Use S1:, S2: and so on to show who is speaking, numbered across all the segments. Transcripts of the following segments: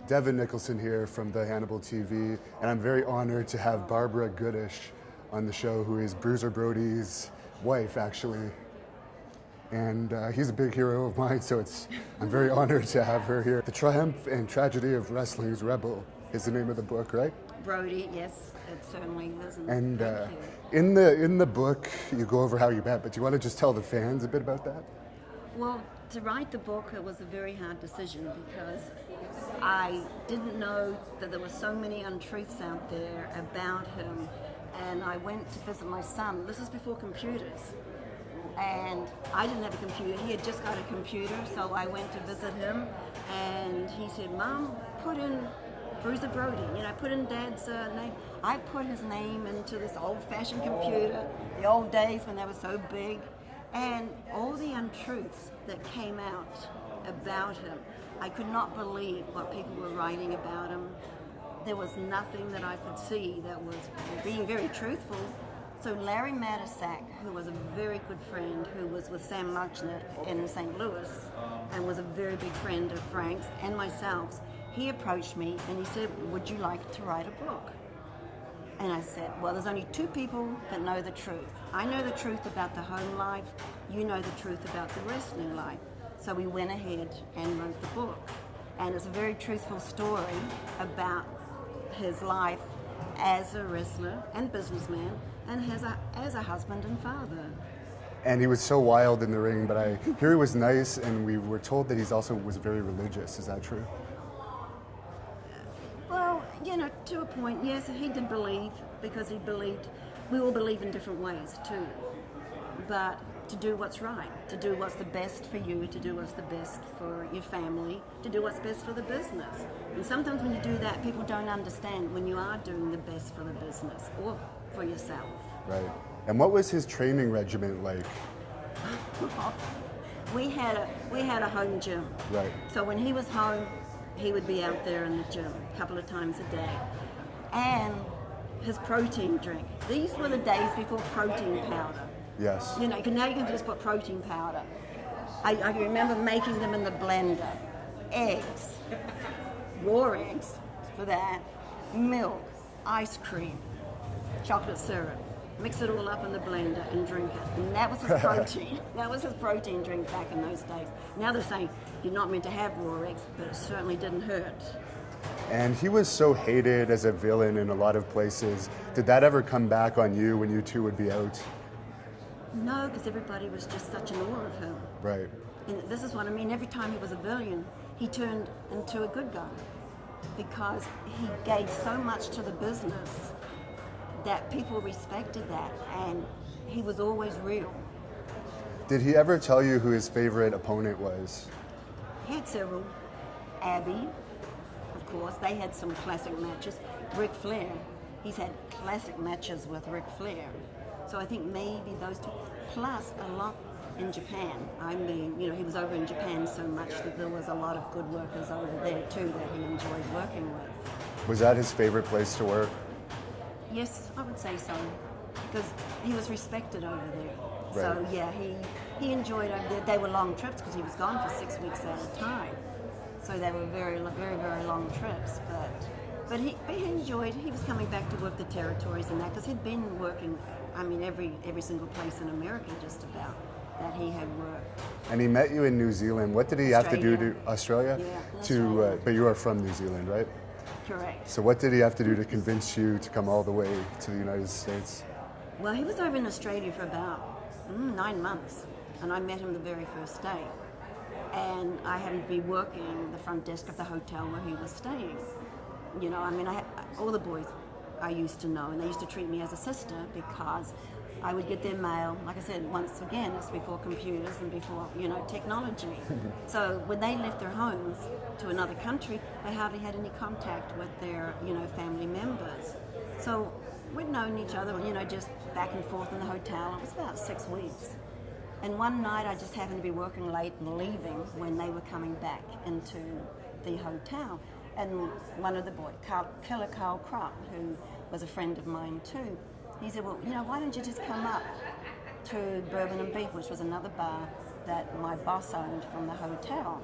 S1: Devon Nicholson here from the HANNIBAL TV, and I'm very honored to have Barbara Goodish on the show, who is Bruiser Brody's wife, actually. And he's a big hero of mine, so I'm very honored to have her here. The Triumph and Tragedy of Wrestling's Rebel is the name of the book, right?
S2: Brody, yes, it certainly is.
S1: And in the book, you go over how you met, but do you want to just tell the fans a bit about that?
S2: Well, to write the book, it was a very hard decision because I didn't know that there were so many untruths out there about him. And I went to visit my son. This is before computers. And I didn't have a computer. He had just got a computer, so I went to visit him. And he said, "Mom, put in Bruiser Brody. Put in Dad's name." I put his name into this old-fashioned computer, the old days when they were so big. And all the untruths that came out about him, I could not believe what people were writing about him. There was nothing that I could see that was being very truthful. So Larry Matisak, who was a very good friend, who was with Sam Muchner in St. Louis, and was a very big friend of Frank's and myself, he approached me and he said, "Would you like to write a book?" And I said, "Well, there's only two people that know the truth. I know the truth about the home life. You know the truth about the wrestling life." So we went ahead and wrote the book. And it's a very truthful story about his life as a wrestler and businessman, and as a husband and father.
S1: And he was so wild in the ring, but I hear he was nice, and we were told that he also was very religious. Is that true?
S2: Well, to a point, yes, he did believe, because he believed, we all believe in different ways too. But to do what's right, to do what's the best for you, to do what's the best for your family, to do what's best for the business. And sometimes when you do that, people don't understand when you are doing the best for the business or for yourself.
S1: Right. And what was his training regimen like?
S2: We had a home gym.
S1: Right.
S2: So when he was home, he would be out there in the gym a couple of times a day. And his protein drink. These were the days before protein powder.
S1: Yes.
S2: Now you can just put protein powder. I remember making them in the blender. Eggs, raw eggs for that, milk, ice cream, chocolate syrup. Mix it all up in the blender and drink it. And that was his protein. That was his protein drink back in those days. Now they're saying you're not meant to have raw eggs, but it certainly didn't hurt.
S1: And he was so hated as a villain in a lot of places. Did that ever come back on you when you two would be out?
S2: No, because everybody was just such in awe of him.
S1: Right.
S2: And this is what I mean. Every time he was a villain, he turned into a good guy because he gave so much to the business that people respected that, and he was always real.
S1: Did he ever tell you who his favorite opponent was?
S2: He had several. Abby, of course. They had some classic matches. Ric Flair. He's had classic matches with Ric Flair. So I think maybe those two, plus a lot in Japan. I mean, he was over in Japan so much that there was a lot of good workers over there too that he enjoyed working with.
S1: Was that his favorite place to work?
S2: Yes, I would say so, because he was respected over there.
S1: Right.
S2: So yeah, he enjoyed over there. They were long trips because he was gone for 6 weeks at a time. So they were very, very, very long trips. But he enjoyed. He was coming back to work the territories and that, because he'd been working. I mean, every single place in America, just about, that he had worked.
S1: And he met you in New Zealand. What did he have to do to Australia?
S2: Yeah,
S1: to but you are from New Zealand, right?
S2: Correct.
S1: So what did he have to do to convince you to come all the way to the United States?
S2: Well, he was over in Australia for about 9 months, and I met him the very first day. And I happened to be working the front desk of the hotel where he was staying. All the boys I used to know, and they used to treat me as a sister because I would get their mail. Like I said, once again, it's before computers and before, technology. So when they left their homes to another country, they hardly had any contact with their, family members. So we'd known each other, just back and forth in the hotel. It was about 6 weeks. And one night I just happened to be working late and leaving when they were coming back into the hotel. And one of the boys, Killer Carl Kropp, who was a friend of mine too, he said, "Well, why don't you just come up to Bourbon and Beef," which was another bar that my boss owned from the hotel.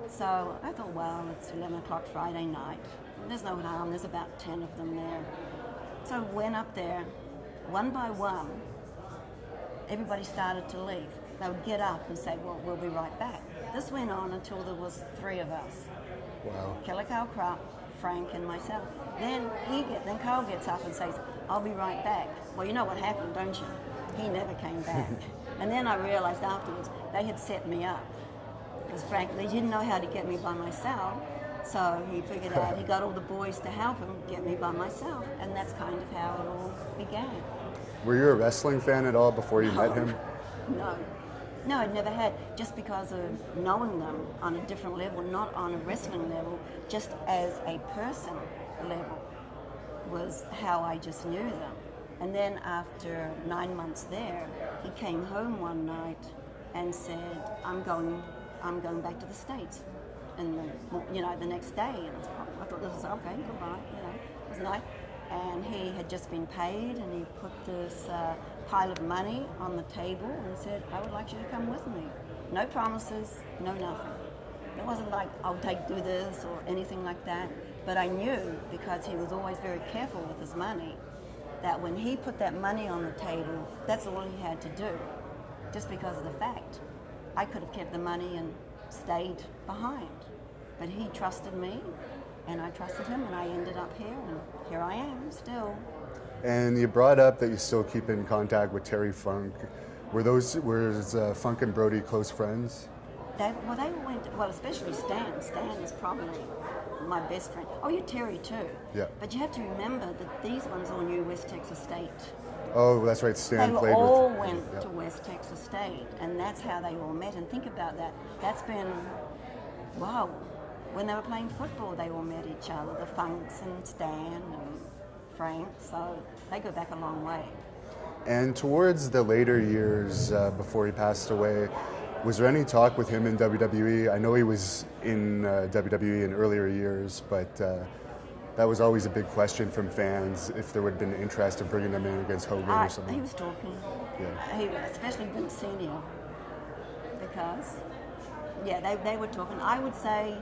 S2: So I thought, well, it's 11 o'clock Friday night. There's no harm. There's about 10 of them there. So I went up there, one by one. Everybody started to leave. They would get up and say, well, we'll be right back. This went on until there was 3 of us.
S1: Wow.
S2: Killer Carl Krupp, Frank, and myself. Then Carl gets up and says, I'll be right back. Well, you know what happened, don't you? He never came back. And then I realized afterwards they had set me up. Because Frank, they didn't know how to get me by myself. So he figured out, he got all the boys to help him get me by myself. And that's kind of how it all began.
S1: Were you a wrestling fan at all before you met him?
S2: No. No, I never had, just because of knowing them on a different level, not on a wrestling level, just as a person level was how I just knew them. And then after 9 months there, he came home one night and said, I'm going back to the States. And the next day, and I thought this was okay, goodbye, it was nice. And he had just been paid, and he put this pile of money on the table and said, I would like you to come with me. No promises, no nothing. It wasn't like, I'll do this or anything like that. But I knew, because he was always very careful with his money, that when he put that money on the table, that's all he had to do. Just because of the fact, I could have kept the money and stayed behind. But he trusted me, and I trusted him, and I ended up here, and here I am still.
S1: And you brought up that you still keep in contact with Terry Funk. Was Funk and Brody close friends?
S2: They went, especially Stan. Stan is probably my best friend. Oh, you're Terry too.
S1: Yeah.
S2: But you have to remember that these ones all knew West Texas State.
S1: Oh, that's right. Stan played with. They
S2: all went to West Texas State, and that's how they all met. And think about that. That's been, wow. When they were playing football, they all met each other. The Funks and Stan and Frank. So they go back a long way.
S1: And towards the later years before he passed away, was there any talk with him in WWE? I know he was in WWE in earlier years, but that was always a big question from fans, if there would have been interest in bringing him in against Hogan or something.
S2: He was talking, especially Vince Senior, because, they were talking. I would say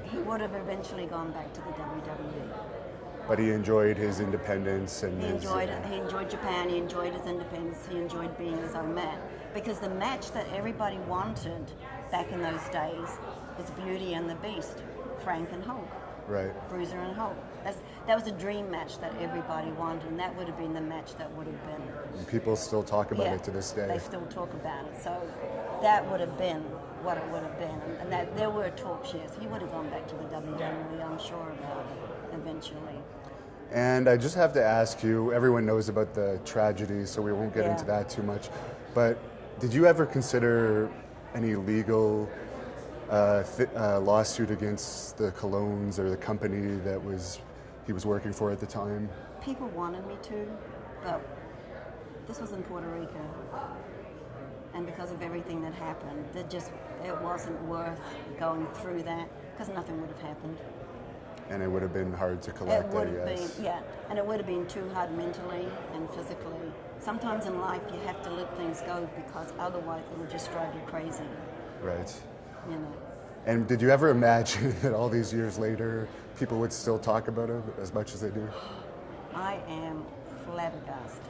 S2: he would have eventually gone back to the WWE.
S1: But he enjoyed his independence and
S2: he enjoyed Japan, he enjoyed his independence, he enjoyed being his own man. Because the match that everybody wanted back in those days was Beauty and the Beast, Frank and Hulk.
S1: Right.
S2: Bruiser and Hulk. That was a dream match that everybody wanted, and that would have been the match that would have been.
S1: And people still talk about it to this day.
S2: They still talk about it. So that would have been what it would have been. And that there were talks, yes. He would have gone back to the WWE, I'm sure about it, eventually.
S1: And I just have to ask you, everyone knows about the tragedy, so we won't get into that too much, but did you ever consider any legal lawsuit against the Colognes or the company that he was working for at the time?
S2: People wanted me to, but this was in Puerto Rico. And because of everything that happened, it wasn't worth going through that, because nothing would have happened.
S1: And it would have been hard to collect, I guess.
S2: And it would have been too hard mentally and physically. Sometimes in life you have to let things go, because otherwise it will just drive you crazy.
S1: Right.
S2: And
S1: did you ever imagine that all these years later people would still talk about it as much as they do?
S2: I am flabbergasted,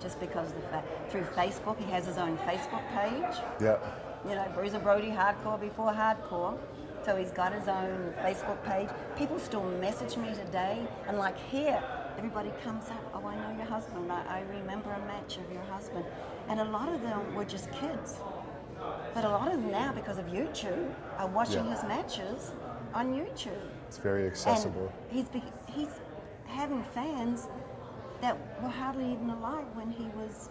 S2: just because of the fact, through Facebook, he has his own Facebook page.
S1: Yeah.
S2: Bruiser Brody, hardcore before hardcore. So he's got his own Facebook page. People still message me today, and like here, everybody comes up, oh, I know your husband, I remember a match of your husband. And a lot of them were just kids. But a lot of them now, because of YouTube, are watching his matches on YouTube.
S1: It's very accessible.
S2: And he's having fans that were hardly even alive when he was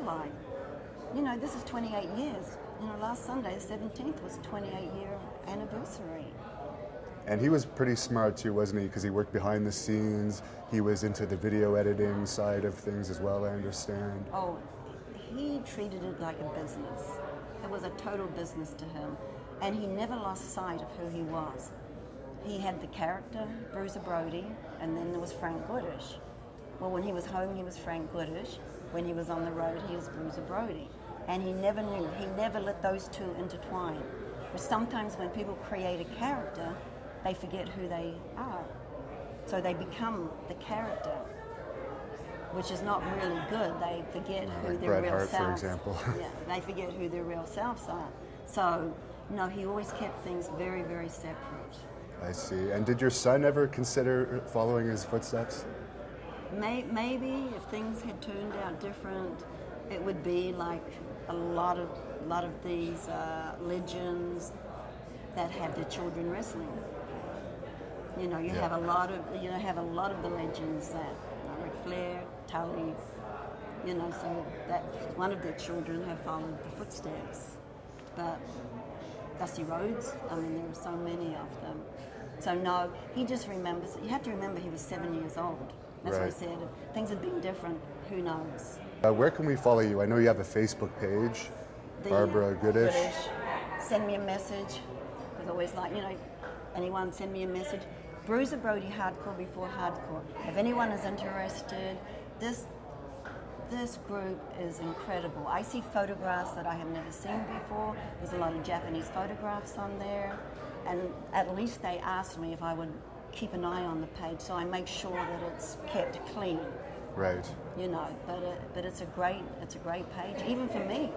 S2: alive. This is 28 years. Last Sunday, the 17th, was 28-year anniversary.
S1: And he was pretty smart too, wasn't he? Because he worked behind the scenes. He was into the video editing side of things as well, I understand.
S2: Oh, he treated it like a business. It was a total business to him. And he never lost sight of who he was. He had the character, Bruiser Brody, and then there was Frank Goodish. Well, when he was home, he was Frank Goodish. When he was on the road, he was Bruiser Brody. And he never knew, he never let those two intertwine. But sometimes when people create a character, they forget who they are. So they become the character, which is not really good. They forget who
S1: like
S2: their
S1: Bret
S2: real
S1: Hart,
S2: selves.
S1: for example.
S2: Yeah, they forget who their real selves are. So, no, he always kept things very, very separate.
S1: I see. And did your son ever consider following his footsteps?
S2: Maybe if things had turned out different, it would be like a lot of these legends that have their children wrestling. You know, you have a lot of the legends that Ric Flair, Tully, you know, so that one of their children have followed the footsteps. But Dusty Rhodes, I mean, there are so many of them. So no, he just remembers. You have to remember he was 7 years old. That's what he said. If things had been different, who knows?
S1: Where can we follow you? I know you have a Facebook page, Barbara Goodish.
S2: Send me a message. Because always like, you know, anyone send me a message. Bruiser Brody Hardcore before Hardcore. If anyone is interested, this group is incredible. I see photographs that I have never seen before. There's a lot of Japanese photographs on there. And at least they asked me if I would keep an eye on the page, so I make sure that it's kept clean.
S1: Right.
S2: You know, but it's a great page, even for me,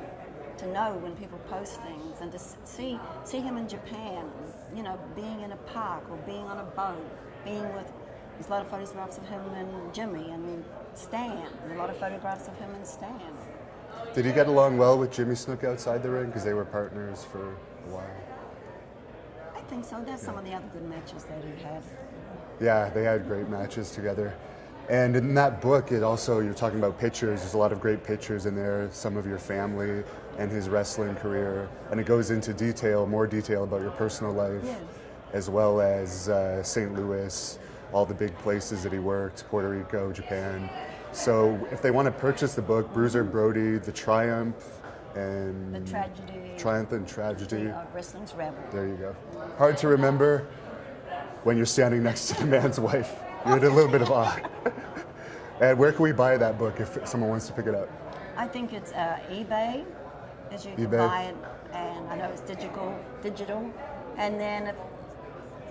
S2: to know when people post things and to see him in Japan, you know, being in a park or being on a boat, being with. There's a lot of photographs of him and Jimmy and Stan. There's a lot of photographs of him and Stan.
S1: Did he get along well with Jimmy Snuka outside the ring? Because they were partners for a while.
S2: I think so. That's some of the other good matches that he had.
S1: Yeah, they had great matches together. And in that book, it also, you're talking about pictures. There's a lot of great pictures in there, some of your family and his wrestling career. And it goes into more detail about your personal life, as well as St. Louis, all the big places that he worked, Puerto Rico, Japan. So if they want to purchase the book, Bruiser Brody, The Triumph, and
S2: The Tragedy.
S1: Triumph and Tragedy.
S2: Of Wrestling's Rebel.
S1: There you go. Hard to remember when you're standing next to the man's wife. You're at a little bit of awe. And where can we buy that book if someone wants to pick it up?
S2: I think it's eBay, as you can buy it, and I know it's digital. And then if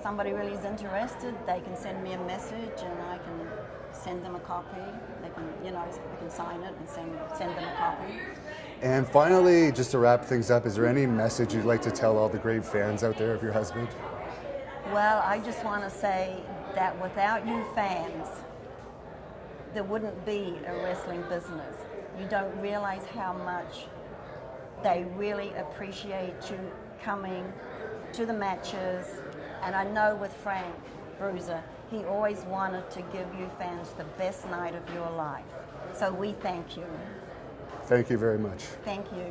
S2: somebody really is interested, they can send me a message, and I can send them a copy. They can, you know, I can sign it and send them a copy.
S1: And finally, just to wrap things up, is there any message you'd like to tell all the great fans out there of your husband?
S2: Well, I just want to say that without you fans, there wouldn't be a wrestling business. You don't realize how much they really appreciate you coming to the matches. And I know with Frank Bruiser, he always wanted to give you fans the best night of your life. So we thank you.
S1: Thank you very much.
S2: Thank you.